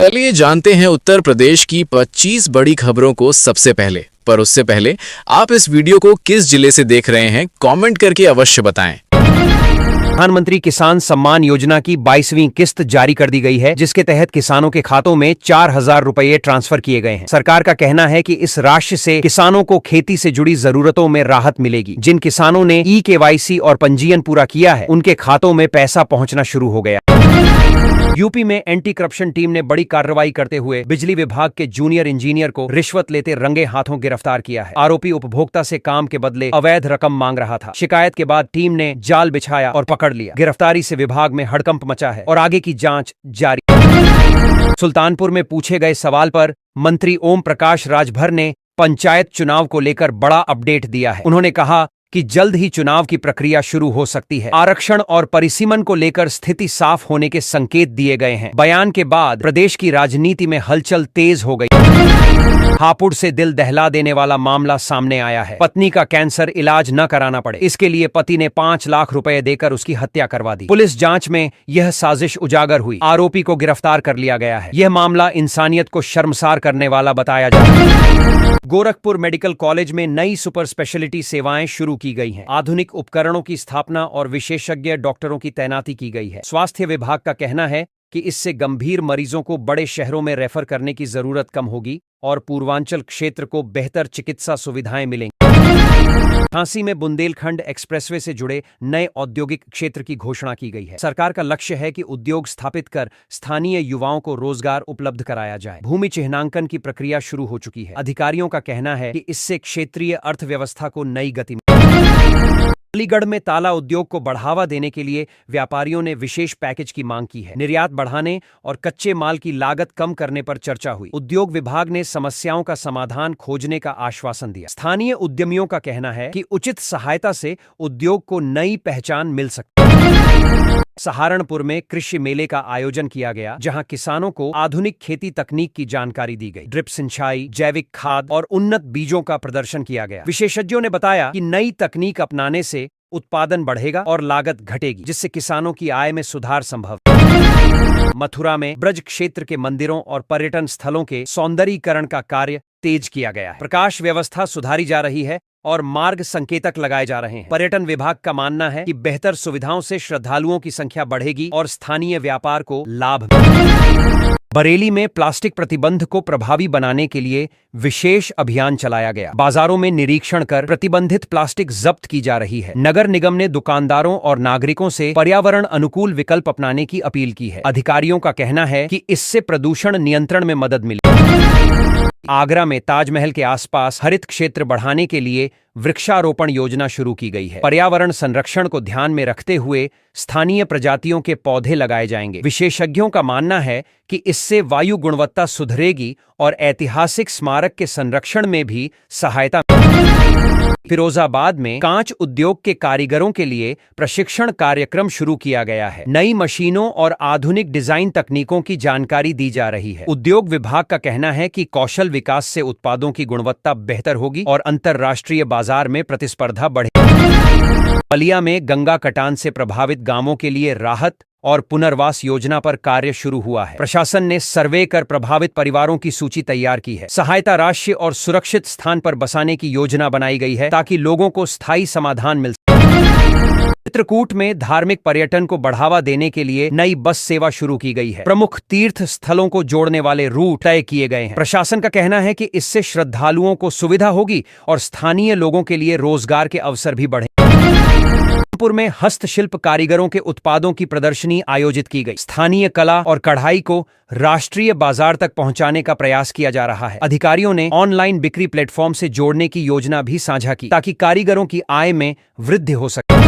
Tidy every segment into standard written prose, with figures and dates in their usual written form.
चलिए जानते हैं उत्तर प्रदेश की 25 बड़ी खबरों को सबसे पहले। पर उससे पहले आप इस वीडियो को किस जिले से देख रहे हैं, कमेंट करके अवश्य बताएं। प्रधानमंत्री किसान सम्मान योजना की 22वीं किस्त जारी कर दी गई है, जिसके तहत किसानों के खातों में 4,000 रुपये ट्रांसफर किए गए हैं। सरकार का कहना है कि इस राशि से किसानों को खेती से जुड़ी जरूरतों में राहत मिलेगी। जिन किसानों ने KYC और पंजीयन पूरा किया है, उनके खातों में पैसा पहुंचना शुरू हो गया। यूपी में एंटी करप्शन टीम ने बड़ी कार्रवाई करते हुए बिजली विभाग के जूनियर इंजीनियर को रिश्वत लेते रंगे हाथों गिरफ्तार किया है। आरोपी उपभोक्ता से काम के बदले अवैध रकम मांग रहा था। शिकायत के बाद टीम ने जाल बिछाया और पकड़ लिया। गिरफ्तारी से विभाग में हड़कंप मचा है और आगे की जांच जारी। सुल्तानपुर में पूछे गए सवाल पर मंत्री ओम प्रकाश राजभर ने पंचायत चुनाव को लेकर बड़ा अपडेट दिया है। उन्होंने कहा कि जल्द ही चुनाव की प्रक्रिया शुरू हो सकती है। आरक्षण और परिसीमन को लेकर स्थिति साफ होने के संकेत दिए गए हैं। बयान के बाद प्रदेश की राजनीति में हलचल तेज हो गई। हापुड़ से दिल दहला देने वाला मामला सामने आया है। पत्नी का कैंसर इलाज न कराना पड़े, इसके लिए पति ने 5 लाख रुपए देकर उसकी हत्या करवा दी। पुलिस जांच में यह साजिश उजागर हुई। आरोपी को गिरफ्तार कर लिया गया है। यह मामला इंसानियत को शर्मसार करने वाला बताया जा रहा है। गोरखपुर मेडिकल कॉलेज में नई सुपर स्पेशलिटी सेवाएं शुरू की गई हैं। आधुनिक उपकरणों की स्थापना और विशेषज्ञ डॉक्टरों की तैनाती की गई है। स्वास्थ्य विभाग का कहना है कि इससे गंभीर मरीजों को बड़े शहरों में रेफर करने की जरूरत कम होगी और पूर्वांचल क्षेत्र को बेहतर चिकित्सा सुविधाएं मिलेंगी। झांसी में बुंदेलखंड एक्सप्रेसवे से जुड़े नए औद्योगिक क्षेत्र की घोषणा की गई है। सरकार का लक्ष्य है कि उद्योग स्थापित कर स्थानीय युवाओं को रोजगार उपलब्ध कराया जाए। भूमि चिह्नांकन की प्रक्रिया शुरू हो चुकी है। अधिकारियों का कहना है कि इससे क्षेत्रीय अर्थव्यवस्था को नई गति मिलेगी। अलीगढ़ में ताला उद्योग को बढ़ावा देने के लिए व्यापारियों ने विशेष पैकेज की मांग की है। निर्यात बढ़ाने और कच्चे माल की लागत कम करने पर चर्चा हुई। उद्योग विभाग ने समस्याओं का समाधान खोजने का आश्वासन दिया। स्थानीय उद्यमियों का कहना है कि उचित सहायता से उद्योग को नई पहचान मिल सकती है। सहारनपुर में कृषि मेले का आयोजन किया गया, जहां किसानों को आधुनिक खेती तकनीक की जानकारी दी गई। ड्रिप सिंचाई, जैविक खाद और उन्नत बीजों का प्रदर्शन किया गया। विशेषज्ञों ने बताया कि नई तकनीक अपनाने से उत्पादन बढ़ेगा और लागत घटेगी, जिससे किसानों की आय में सुधार संभव है। मथुरा में ब्रज क्षेत्र के मंदिरों और पर्यटन स्थलों के सौंदर्यीकरण का कार्य तेज किया गया है। प्रकाश व्यवस्था सुधारी जा रही है और मार्ग संकेतक लगाए जा रहे हैं। पर्यटन विभाग का मानना है कि बेहतर सुविधाओं से श्रद्धालुओं की संख्या बढ़ेगी और स्थानीय व्यापार को लाभ मिलेगा। बरेली में प्लास्टिक प्रतिबंध को प्रभावी बनाने के लिए विशेष अभियान चलाया गया। बाजारों में निरीक्षण कर प्रतिबंधित प्लास्टिक जब्त की जा रही है। नगर निगम ने दुकानदारों और नागरिकों से पर्यावरण अनुकूल विकल्प अपनाने की अपील की है। अधिकारियों का कहना है कि इससे प्रदूषण नियंत्रण में मदद मिलेगी। आगरा में ताजमहल के आसपास हरित क्षेत्र बढ़ाने के लिए वृक्षारोपण योजना शुरू की गई है। पर्यावरण संरक्षण को ध्यान में रखते हुए स्थानीय प्रजातियों के पौधे लगाए जाएंगे। विशेषज्ञों का मानना है कि इससे वायु गुणवत्ता सुधरेगी और ऐतिहासिक स्मारक के संरक्षण में भी सहायता मिलेगी। फिरोजाबाद में कांच उद्योग के कारीगरों के लिए प्रशिक्षण कार्यक्रम शुरू किया गया है। नई मशीनों और आधुनिक डिजाइन तकनीकों की जानकारी दी जा रही है। उद्योग विभाग का कहना है कि कौशल विकास से उत्पादों की गुणवत्ता बेहतर होगी और अंतर्राष्ट्रीय बाजार में प्रतिस्पर्धा बढ़ेगी। बलिया में गंगा कटान से प्रभावित गांवों के लिए राहत और पुनर्वास योजना पर कार्य शुरू हुआ है। प्रशासन ने सर्वे कर प्रभावित परिवारों की सूची तैयार की है। सहायता राशि और सुरक्षित स्थान पर बसाने की योजना बनाई गई है, ताकि लोगों को स्थायी समाधान मिल सके। चित्रकूट में धार्मिक पर्यटन को बढ़ावा देने के लिए नई बस सेवा शुरू की गई है। प्रमुख तीर्थ स्थलों को जोड़ने वाले रूट तय किए गए हैं। प्रशासन का कहना है कि इससे श्रद्धालुओं को सुविधा होगी और स्थानीय लोगों के लिए रोजगार के अवसर भी बढ़ेंगे। जौनपुर में हस्तशिल्प कारीगरों के उत्पादों की प्रदर्शनी आयोजित की गई। स्थानीय कला और कढ़ाई को राष्ट्रीय बाजार तक पहुंचाने का प्रयास किया जा रहा है। अधिकारियों ने ऑनलाइन बिक्री प्लेटफॉर्म से जोड़ने की योजना भी साझा की, ताकि कारीगरों की आय में वृद्धि हो सके।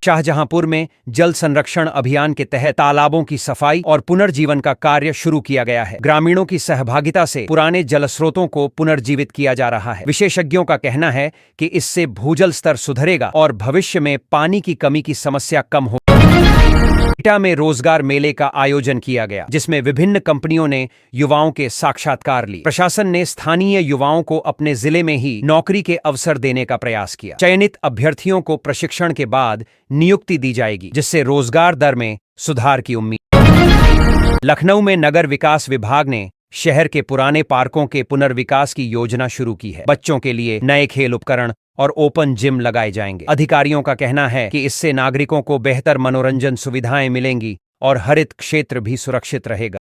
शाहजहांपुर में जल संरक्षण अभियान के तहत तालाबों की सफाई और पुनर्जीवन का कार्य शुरू किया गया है। ग्रामीणों की सहभागिता से पुराने जलस्रोतों को पुनर्जीवित किया जा रहा है। विशेषज्ञों का कहना है कि इससे भूजल स्तर सुधरेगा और भविष्य में पानी की कमी की समस्या कम होगी। एटा में रोजगार मेले का आयोजन किया गया, जिसमें विभिन्न कंपनियों ने युवाओं के साक्षात्कार लिए। प्रशासन ने स्थानीय युवाओं को अपने जिले में ही नौकरी के अवसर देने का प्रयास किया। चयनित अभ्यर्थियों को प्रशिक्षण के बाद नियुक्ति दी जाएगी, जिससे रोजगार दर में सुधार की उम्मीद। लखनऊ में नगर विकास विभाग ने शहर के पुराने पार्कों के पुनर्विकास की योजना शुरू की है। बच्चों के लिए नए खेल उपकरण और ओपन जिम लगाए जाएंगे। अधिकारियों का कहना है कि इससे नागरिकों को बेहतर मनोरंजन सुविधाएं मिलेंगी और हरित क्षेत्र भी सुरक्षित रहेगा।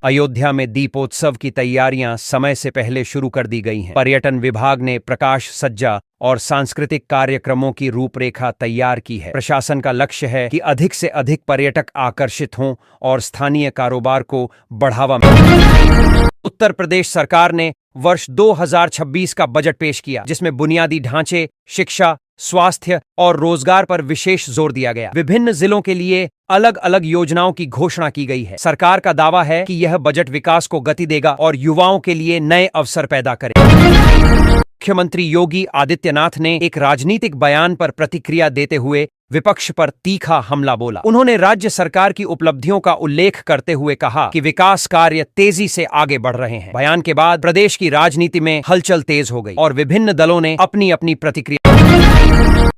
अयोध्या में दीपोत्सव की तैयारियां समय से पहले शुरू कर दी गई हैं। पर्यटन विभाग ने प्रकाश सज्जा और सांस्कृतिक कार्यक्रमों की रूपरेखा तैयार की है। प्रशासन का लक्ष्य है कि अधिक से अधिक पर्यटक आकर्षित हों और स्थानीय कारोबार को बढ़ावा मिले। उत्तर प्रदेश सरकार ने वर्ष 2026 का बजट पेश किया, जिसमें बुनियादी ढांचे, शिक्षा, स्वास्थ्य और रोजगार पर विशेष जोर दिया गया। विभिन्न जिलों के लिए अलग अलग योजनाओं की घोषणा की गई है। सरकार का दावा है कि यह बजट विकास को गति देगा और युवाओं के लिए नए अवसर पैदा करेगा। मुख्यमंत्री योगी आदित्यनाथ ने एक राजनीतिक बयान पर प्रतिक्रिया देते हुए विपक्ष पर तीखा हमला बोला। उन्होंने राज्य सरकार की उपलब्धियों का उल्लेख करते हुए कहा कि विकास कार्य तेजी से आगे बढ़ रहे हैं। बयान के बाद प्रदेश की राजनीति में हलचल तेज हो गई और विभिन्न दलों ने अपनी अपनी प्रतिक्रिया।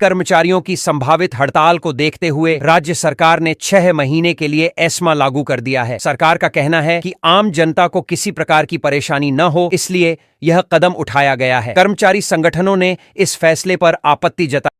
कर्मचारियों की संभावित हड़ताल को देखते हुए राज्य सरकार ने 6 महीने के लिए एस्मा लागू कर दिया है। सरकार का कहना है कि आम जनता को किसी प्रकार की परेशानी न हो, इसलिए यह कदम उठाया गया है। कर्मचारी संगठनों ने इस फैसले पर आपत्ति जताई।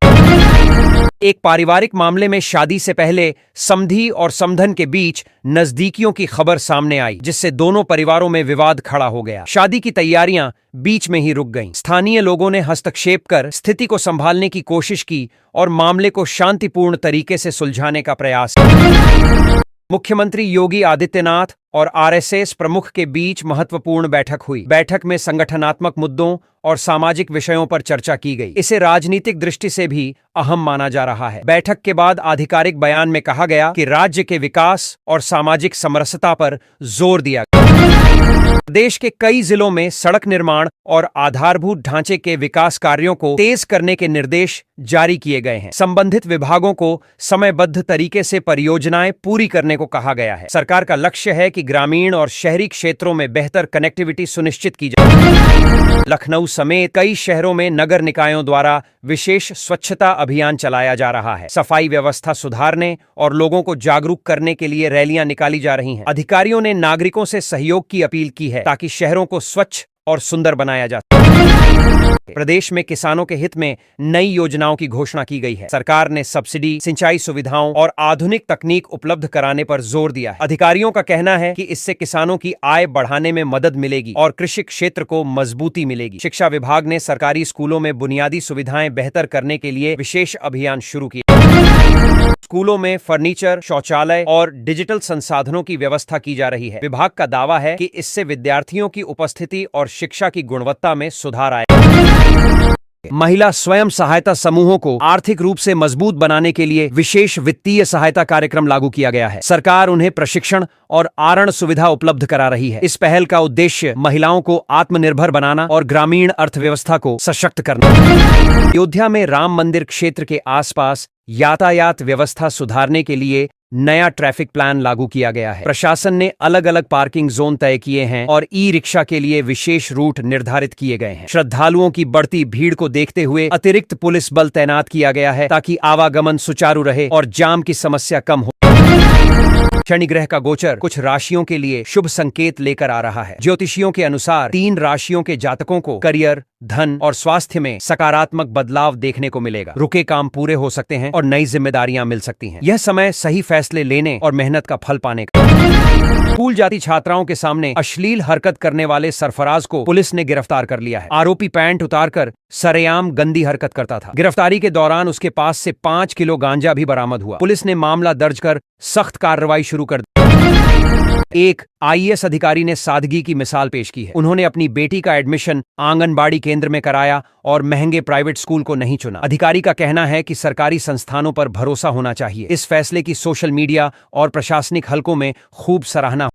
एक पारिवारिक मामले में शादी से पहले समधी और समधन के बीच नजदीकियों की खबर सामने आई, जिससे दोनों परिवारों में विवाद खड़ा हो गया। शादी की तैयारियां बीच में ही रुक गईं। स्थानीय लोगों ने हस्तक्षेप कर स्थिति को संभालने की कोशिश की और मामले को शांतिपूर्ण तरीके से सुलझाने का प्रयास किया। मुख्यमंत्री योगी आदित्यनाथ और आरएसएस प्रमुख के बीच महत्वपूर्ण बैठक हुई। बैठक में संगठनात्मक मुद्दों और सामाजिक विषयों पर चर्चा की गई। इसे राजनीतिक दृष्टि से भी अहम माना जा रहा है। बैठक के बाद आधिकारिक बयान में कहा गया कि राज्य के विकास और सामाजिक समरसता पर जोर दिया गया। प्रदेश के कई जिलों में सड़क निर्माण और आधारभूत ढांचे के विकास कार्यों को तेज करने के निर्देश जारी किए गए हैं। संबंधित विभागों को समयबद्ध तरीके से परियोजनाएं पूरी करने को कहा गया है। सरकार का लक्ष्य है कि ग्रामीण और शहरी क्षेत्रों में बेहतर कनेक्टिविटी सुनिश्चित की जाए। लखनऊ समेत कई शहरों में नगर निकायों द्वारा विशेष स्वच्छता अभियान चलाया जा रहा है। सफाई व्यवस्था सुधारने और लोगों को जागरूक करने के लिए रैलियां निकाली जा रही हैं। अधिकारियों ने नागरिकों से सहयोग की अपील की है ताकि शहरों को स्वच्छ और सुंदर बनाया जा सके। प्रदेश में किसानों के हित में नई योजनाओं की घोषणा की गई है। सरकार ने सब्सिडी, सिंचाई सुविधाओं और आधुनिक तकनीक उपलब्ध कराने पर जोर दिया है। अधिकारियों का कहना है कि इससे किसानों की आय बढ़ाने में मदद मिलेगी और कृषि क्षेत्र को मजबूती मिलेगी। शिक्षा विभाग ने सरकारी स्कूलों में बुनियादी सुविधाएं बेहतर करने के लिए विशेष अभियान शुरू किया। स्कूलों में फर्नीचर, शौचालय और डिजिटल संसाधनों की व्यवस्था की जा रही है। विभाग का दावा है कि इससे विद्यार्थियों की उपस्थिति और शिक्षा की गुणवत्ता में सुधार आएगा। महिला स्वयं सहायता समूहों को आर्थिक रूप से मजबूत बनाने के लिए विशेष वित्तीय सहायता कार्यक्रम लागू किया गया है। सरकार उन्हें प्रशिक्षण और आरण सुविधा उपलब्ध करा रही है। इस पहल का उद्देश्य महिलाओं को आत्मनिर्भर बनाना और ग्रामीण अर्थव्यवस्था को सशक्त करना है। अयोध्या में राम मंदिर क्षेत्र के आसपास यातायात व्यवस्था सुधारने के लिए नया ट्रैफिक प्लान लागू किया गया है। प्रशासन ने अलग अलग पार्किंग जोन तय किए हैं और ई रिक्शा के लिए विशेष रूट निर्धारित किए गए हैं। श्रद्धालुओं की बढ़ती भीड़ को देखते हुए अतिरिक्त पुलिस बल तैनात किया गया है ताकि आवागमन सुचारू रहे और जाम की समस्या कम हो। शनि ग्रह का गोचर कुछ राशियों के लिए शुभ संकेत लेकर आ रहा है। ज्योतिषियों के अनुसार 3 राशियों के जातकों को करियर, धन और स्वास्थ्य में सकारात्मक बदलाव देखने को मिलेगा। रुके काम पूरे हो सकते हैं और नई जिम्मेदारियां मिल सकती हैं। यह समय सही फैसले लेने और मेहनत का फल पाने का। स्कूल जाती छात्राओं के सामने अश्लील हरकत करने वाले सरफराज को पुलिस ने गिरफ्तार कर लिया है। आरोपी पैंट उतारकर सरेआम गंदी हरकत करता था। गिरफ्तारी के दौरान उसके पास से 5 किलो गांजा भी बरामद हुआ। पुलिस ने मामला दर्ज कर सख्त कार्रवाई शुरू कर दी। एक आईएएस अधिकारी ने सादगी की मिसाल पेश की है। उन्होंने अपनी बेटी का एडमिशन आंगनबाड़ी केंद्र में कराया और महंगे प्राइवेट स्कूल को नहीं चुना। अधिकारी का कहना है कि सरकारी संस्थानों पर भरोसा होना चाहिए। इस फैसले की सोशल मीडिया और प्रशासनिक हलकों में खूब सराहना